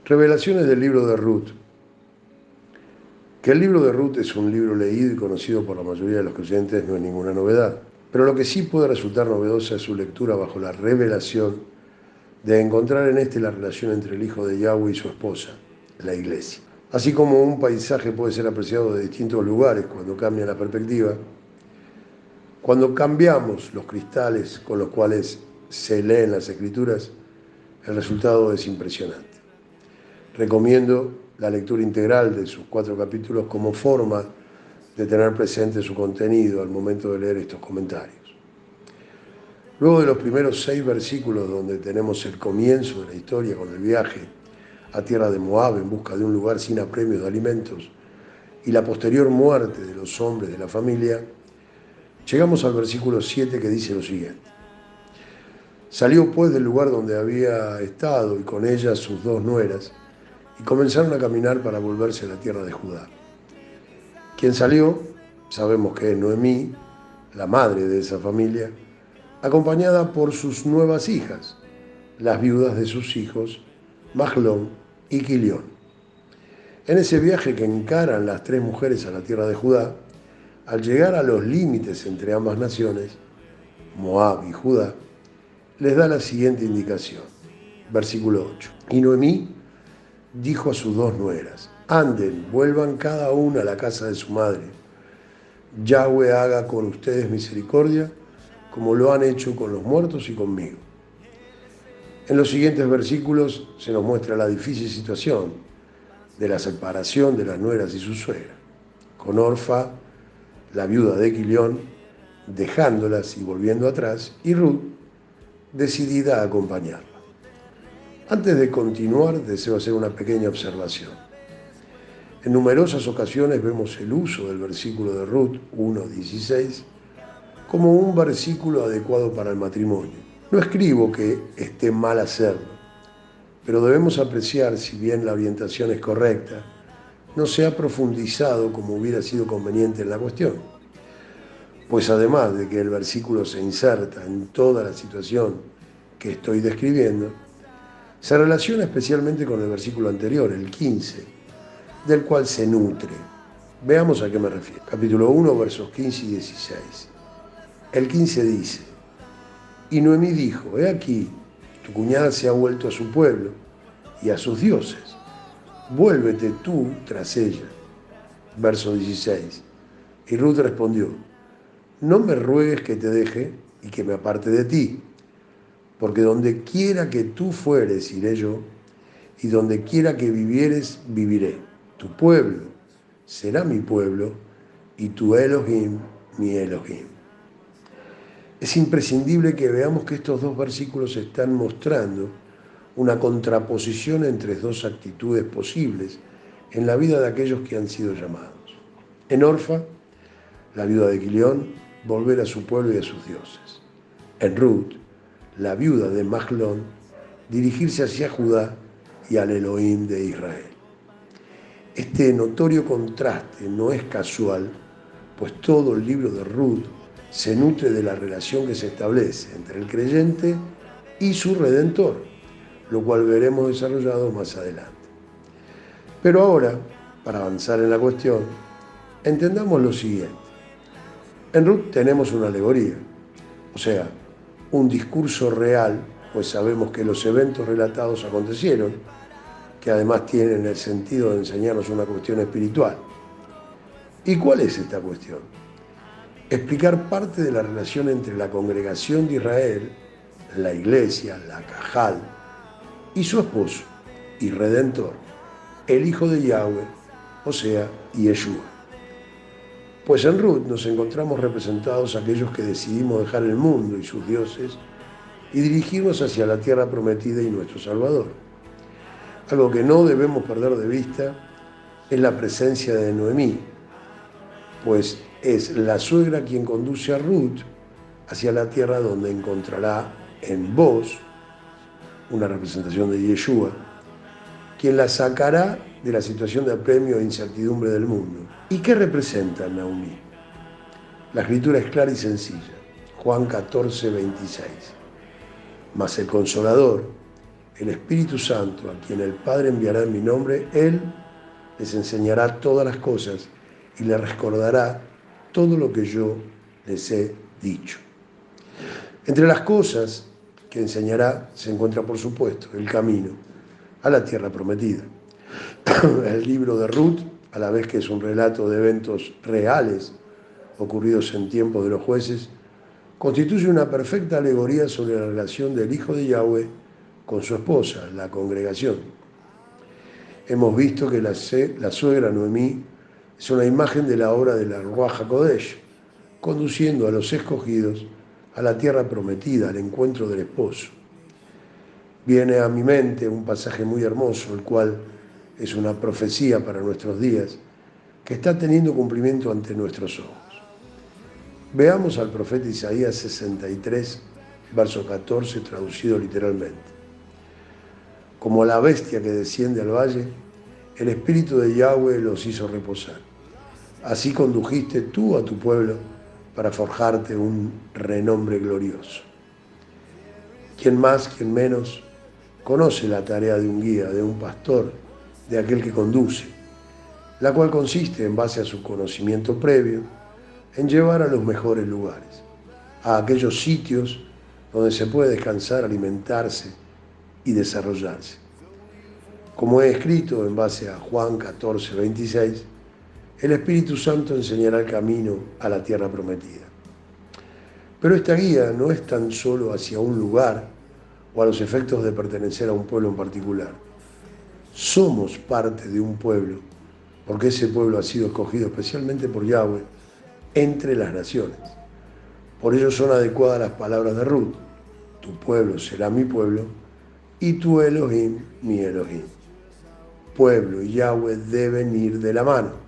Revelaciones del libro de Ruth. Que el libro de Ruth es un libro leído y conocido por la mayoría de los creyentes no es ninguna novedad, pero lo que sí puede resultar novedosa es su lectura bajo la revelación de encontrar en este la relación entre el Hijo de Yahweh y su esposa, la Iglesia. Así como un paisaje puede ser apreciado de distintos lugares cuando cambia la perspectiva, cuando cambiamos los cristales con los cuales se leen las Escrituras, el resultado es impresionante. Recomiendo la lectura integral de sus 4 capítulos como forma de tener presente su contenido al momento de leer estos comentarios. Luego de los primeros 6 versículos donde tenemos el comienzo de la historia con el viaje a tierra de Moab en busca de un lugar sin apremios de alimentos y la posterior muerte de los hombres de la familia, llegamos al versículo 7 que dice lo siguiente. Salió pues del lugar donde había estado y con ella sus 2 nueras, y comenzaron a caminar para volverse a la tierra de Judá. Quien salió, sabemos que es Noemí, la madre de esa familia, acompañada por sus nuevas hijas, las viudas de sus hijos, Mahlón y Quilión. En ese viaje que encaran las 3 mujeres a la tierra de Judá, al llegar a los límites entre ambas naciones, Moab y Judá, les da la siguiente indicación. Versículo 8. Y Noemí dijo a sus 2 nueras, anden, vuelvan cada una a la casa de su madre. Yahweh haga con ustedes misericordia, como lo han hecho con los muertos y conmigo. En los siguientes versículos se nos muestra la difícil situación de la separación de las nueras y su suegra, con Orfa, la viuda de Quilión, dejándolas y volviendo atrás, y Ruth, decidida a acompañarla. Antes de continuar, deseo hacer una pequeña observación. En numerosas ocasiones vemos el uso del versículo de Ruth 1:16 como un versículo adecuado para el matrimonio. No escribo que esté mal hacerlo, pero debemos apreciar si bien la orientación es correcta, no se ha profundizado como hubiera sido conveniente en la cuestión. Pues además de que el versículo se inserta en toda la situación que estoy describiendo, se relaciona especialmente con el versículo anterior, el 15, del cual se nutre. Veamos a qué me refiero. Capítulo 1, versos 15 y 16. El 15 dice, y Noemí dijo, he aquí, tu cuñada se ha vuelto a su pueblo y a sus dioses. Vuélvete tú tras ella. Verso 16. Y Ruth respondió, no me ruegues que te deje y que me aparte de ti, porque donde quiera que tú fueres, iré yo, y donde quiera que vivieres, viviré. Tu pueblo será mi pueblo, y tu Elohim, mi Elohim. Es imprescindible que veamos que estos 2 versículos están mostrando una contraposición entre 2 actitudes posibles en la vida de aquellos que han sido llamados. En Orfa, la viuda de Quilión, volver a su pueblo y a sus dioses. En Ruth, la viuda de Mahlón, dirigirse hacia Judá y al Elohim de Israel. Este notorio contraste no es casual, pues todo el libro de Ruth se nutre de la relación que se establece entre el creyente y su Redentor, lo cual veremos desarrollado más adelante. Pero ahora, para avanzar en la cuestión, entendamos lo siguiente. En Ruth tenemos una alegoría, o sea, un discurso real, pues sabemos que los eventos relatados acontecieron, que además tienen el sentido de enseñarnos una cuestión espiritual. ¿Y cuál es esta cuestión? Explicar parte de la relación entre la congregación de Israel, la iglesia, la Cajal, y su esposo y Redentor, el Hijo de Yahweh, o sea, Yeshua. Pues en Ruth nos encontramos representados aquellos que decidimos dejar el mundo y sus dioses y dirigirnos hacia la tierra prometida y nuestro Salvador. Algo que no debemos perder de vista es la presencia de Noemí, pues es la suegra quien conduce a Ruth hacia la tierra donde encontrará en Boz, una representación de Yeshua, quien la sacará de la situación de apremio e incertidumbre del mundo. ¿Y qué representa Noemí? La escritura es clara y sencilla. Juan 14, 26. Mas el Consolador, el Espíritu Santo, a quien el Padre enviará en mi nombre, Él les enseñará todas las cosas y les recordará todo lo que yo les he dicho. Entre las cosas que enseñará se encuentra, por supuesto, el camino a la tierra prometida. El libro de Ruth, a la vez que es un relato de eventos reales ocurridos en tiempos de los jueces, constituye una perfecta alegoría sobre la relación del Hijo de Yahweh con su esposa, la congregación. Hemos visto que la suegra Noemí es una imagen de la obra de la Ruach HaKodesh, conduciendo a los escogidos a la tierra prometida, al encuentro del esposo. Viene a mi mente un pasaje muy hermoso, el cual es una profecía para nuestros días, que está teniendo cumplimiento ante nuestros ojos. Veamos al profeta Isaías 63, verso 14, traducido literalmente. Como la bestia que desciende al valle, el Espíritu de Yahweh los hizo reposar. Así condujiste tú a tu pueblo para forjarte un renombre glorioso. Quien más, quien menos, conoce la tarea de un guía, de un pastor, de aquel que conduce, la cual consiste, en base a su conocimiento previo, en llevar a los mejores lugares, a aquellos sitios donde se puede descansar, alimentarse y desarrollarse. Como he escrito en base a Juan 14, 26, el Espíritu Santo enseñará el camino a la tierra prometida. Pero esta guía no es tan solo hacia un lugar o a los efectos de pertenecer a un pueblo en particular. Somos parte de un pueblo, porque ese pueblo ha sido escogido especialmente por Yahweh entre las naciones. Por ello son adecuadas las palabras de Ruth: tu pueblo será mi pueblo y tu Elohim mi Elohim. Pueblo y Yahweh deben ir de la mano.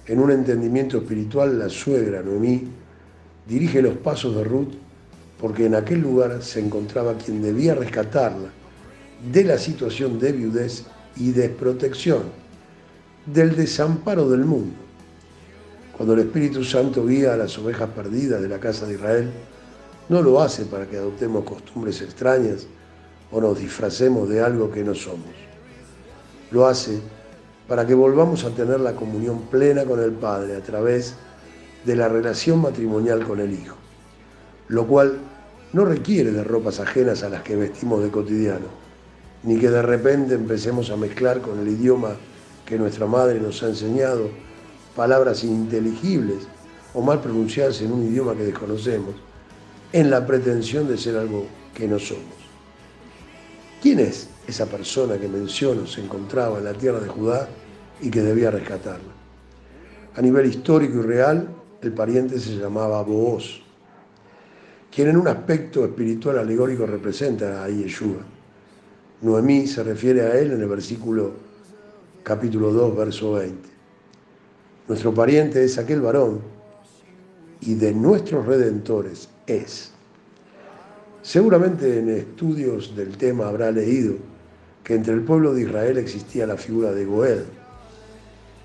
En un entendimiento espiritual, la suegra Noemí dirige los pasos de Ruth porque en aquel lugar se encontraba quien debía rescatarla de la situación de viudez y desprotección, del desamparo del mundo. Cuando el Espíritu Santo guía a las ovejas perdidas de la casa de Israel, no lo hace para que adoptemos costumbres extrañas o nos disfracemos de algo que no somos. Lo hace para que volvamos a tener la comunión plena con el Padre a través de la relación matrimonial con el Hijo, lo cual no requiere de ropas ajenas a las que vestimos de cotidiano, ni que de repente empecemos a mezclar con el idioma que nuestra madre nos ha enseñado palabras ininteligibles o mal pronunciadas en un idioma que desconocemos, en la pretensión de ser algo que no somos. ¿Quién es esa persona que menciono se encontraba en la tierra de Judá y que debía rescatarla? A nivel histórico y real, el pariente se llamaba Booz, quien en un aspecto espiritual alegórico representa a Yeshua. Noemí se refiere a él en el versículo capítulo 2, verso 20. Nuestro pariente es aquel varón y de nuestros redentores es. Seguramente en estudios del tema habrá leído que entre el pueblo de Israel existía la figura de Goel.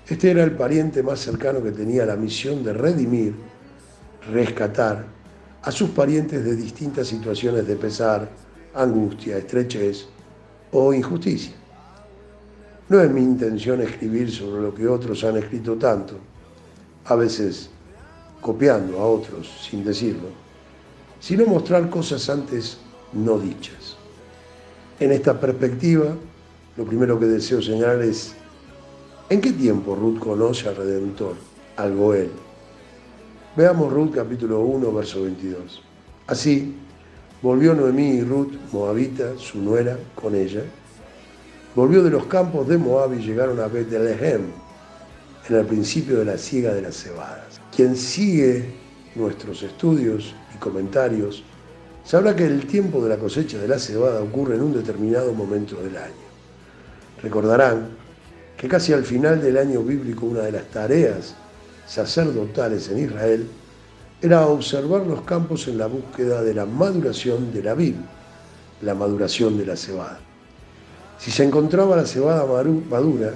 Este era el pariente más cercano que tenía la misión de redimir, rescatar a sus parientes de distintas situaciones de pesar, angustia, estrechez o injusticia. No es mi intención escribir sobre lo que otros han escrito tanto, a veces copiando a otros sin decirlo, sino mostrar cosas antes no dichas. En esta perspectiva, lo primero que deseo señalar es: ¿en qué tiempo Ruth conoce al Redentor, al Goel? Veamos Ruth capítulo 1, verso 22. Así, volvió Noemí y Ruth, moabita, su nuera, con ella. Volvió de los campos de Moab y llegaron a Betlehem, en el principio de la siega de las cebadas. Quien sigue nuestros estudios y comentarios sabrá que el tiempo de la cosecha de la cebada ocurre en un determinado momento del año. Recordarán que casi al final del año bíblico una de las tareas sacerdotales en Israel era observar los campos en la búsqueda de la maduración de la vid, la maduración de la cebada. Si se encontraba la cebada madura,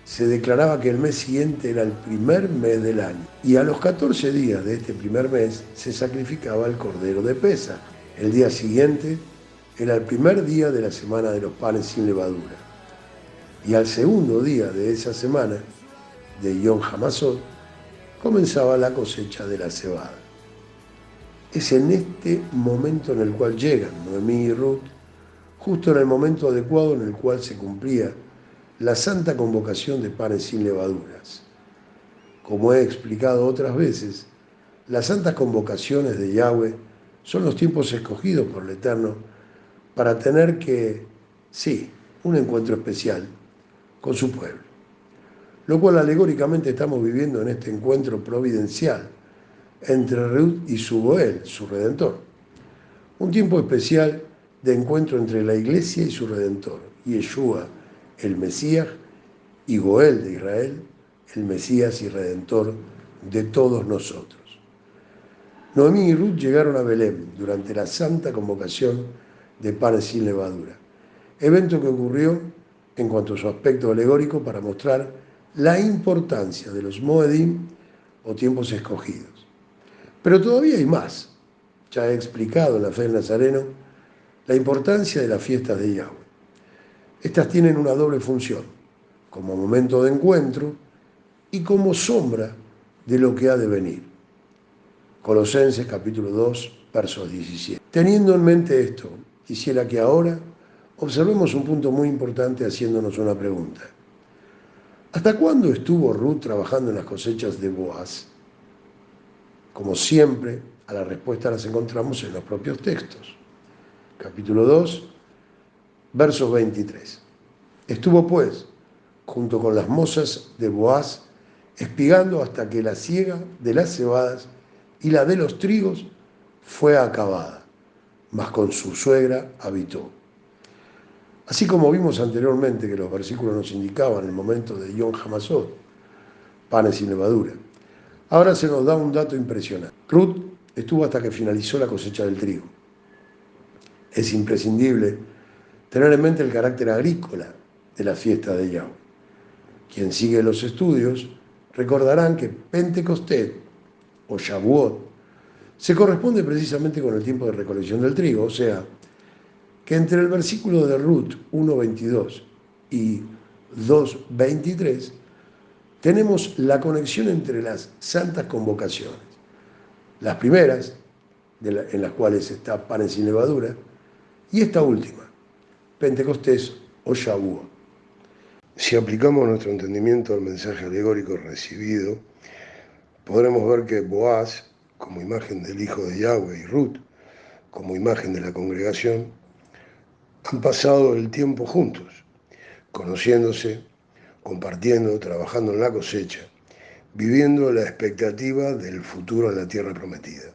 se declaraba que el mes siguiente era el primer mes del año, y a los 14 días de este primer mes se sacrificaba el cordero de Pesaj. El día siguiente Era el primer día de la semana de los panes sin levadura. Y al segundo día de esa semana, de Yom Hamasot, comenzaba la cosecha de la cebada. Es en este momento en el cual llegan Noemí y Ruth, justo en el momento adecuado en el cual se cumplía la santa convocación de panes sin levaduras. Como he explicado otras veces, las santas convocaciones de Yahweh son los tiempos escogidos por el Eterno para tener un encuentro especial con su pueblo. Lo cual alegóricamente estamos viviendo en este encuentro providencial entre Ruth y su Goel, su Redentor. Un tiempo especial de encuentro entre la Iglesia y su Redentor, Yeshua, el Mesías, y Goel de Israel, el Mesías y Redentor de todos nosotros. Noemí y Ruth llegaron a Belén durante la santa convocación de panes sin levadura, evento que ocurrió en cuanto a su aspecto alegórico para mostrar la importancia de los Moedim o tiempos escogidos. Pero todavía hay más. Ya he explicado en la fe del Nazareno la importancia de las fiestas de Yahweh. Estas tienen una doble función, como momento de encuentro y como sombra de lo que ha de venir. Colosenses capítulo 2, versos 17. Teniendo en mente esto, quisiera que ahora observemos un punto muy importante haciéndonos una pregunta. ¿Hasta cuándo estuvo Ruth trabajando en las cosechas de Boaz? Como siempre, a la respuesta las encontramos en los propios textos. Capítulo 2, versos 23. Estuvo pues junto con las mozas de Boaz, espigando hasta que la siega de las cebadas y la de los trigos fue acabada, mas con su suegra habitó. Así como vimos anteriormente que los versículos nos indicaban el momento de Yom Hamasot, panes sin levadura, ahora se nos da un dato impresionante. Ruth estuvo hasta que finalizó la cosecha del trigo. Es imprescindible tener en mente el carácter agrícola de la fiesta de Yahweh. Quien sigue los estudios recordarán que Pentecostés o Shavuot se corresponde precisamente con el tiempo de recolección del trigo, o sea, que entre el versículo de Ruth 1.22 y 2.23 tenemos la conexión entre las santas convocaciones. Las primeras, en las cuales está panes sin levadura, y esta última, Pentecostés o Shavuot. Si aplicamos nuestro entendimiento al mensaje alegórico recibido, podremos ver que Boaz, como imagen del Hijo de Yahweh, y Ruth, como imagen de la congregación, han pasado el tiempo juntos, conociéndose, compartiendo, trabajando en la cosecha, viviendo la expectativa del futuro en la tierra prometida.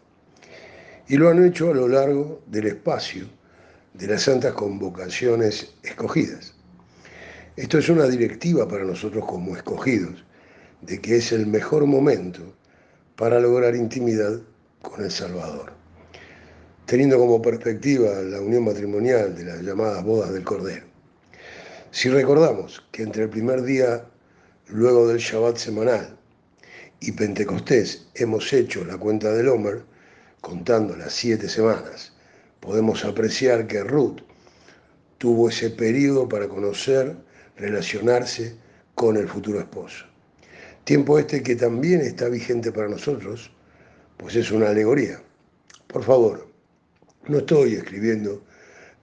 Y lo han hecho a lo largo del espacio de las santas convocaciones escogidas. Esto es una directiva para nosotros como escogidos, de que es el mejor momento para lograr intimidad con el Salvador. Teniendo como perspectiva la unión matrimonial de las llamadas bodas del Cordero. Si recordamos que entre el primer día, luego del Shabbat semanal, y Pentecostés hemos hecho la cuenta del Omer, contando las 7 semanas, podemos apreciar que Ruth tuvo ese periodo para conocer, relacionarse con el futuro esposo. Tiempo este que también está vigente para nosotros, pues es una alegoría. Por favor, no estoy escribiendo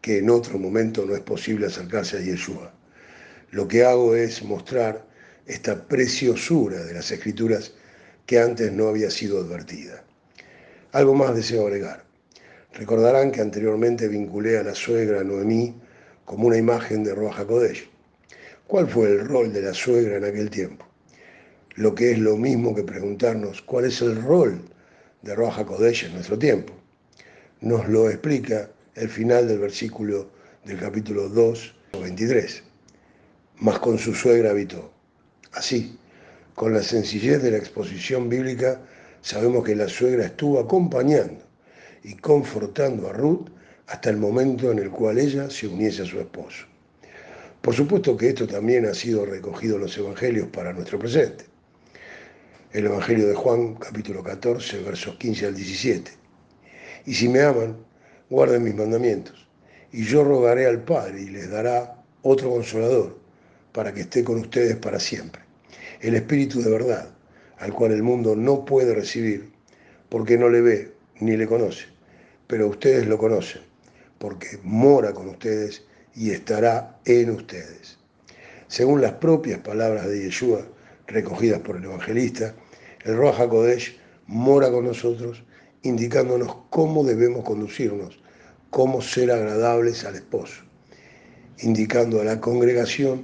que en otro momento no es posible acercarse a Yeshua. Lo que hago es mostrar esta preciosura de las Escrituras que antes no había sido advertida. Algo más deseo agregar. Recordarán que anteriormente vinculé a la suegra Noemí como una imagen de Ruach HaKodesh. ¿Cuál fue el rol de la suegra en aquel tiempo? Lo que es lo mismo que preguntarnos cuál es el rol de Ruach HaKodesh en nuestro tiempo. Nos lo explica el final del versículo del capítulo 2, 23. Mas con su suegra habitó. Así, con la sencillez de la exposición bíblica, sabemos que la suegra estuvo acompañando y confortando a Ruth hasta el momento en el cual ella se uniese a su esposo. Por supuesto que esto también ha sido recogido en los evangelios para nuestro presente. El evangelio de Juan, capítulo 14, versos 15 al 17. Y si me aman, guarden mis mandamientos. y yo rogaré al Padre y les dará otro consolador para que esté con ustedes para siempre. El Espíritu de verdad, al cual el mundo no puede recibir porque no le ve ni le conoce, pero ustedes lo conocen porque mora con ustedes y estará en ustedes. Según las propias palabras de Yeshua, recogidas por el evangelista, el Ruach HaKodesh mora con nosotros, indicándonos cómo debemos conducirnos, cómo ser agradables al esposo, indicando a la congregación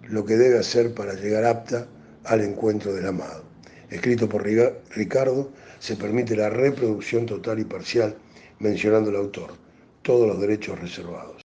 lo que debe hacer para llegar apta al encuentro del amado. Escrito por Ricardo, se permite la reproducción total y parcial, mencionando el autor, todos los derechos reservados.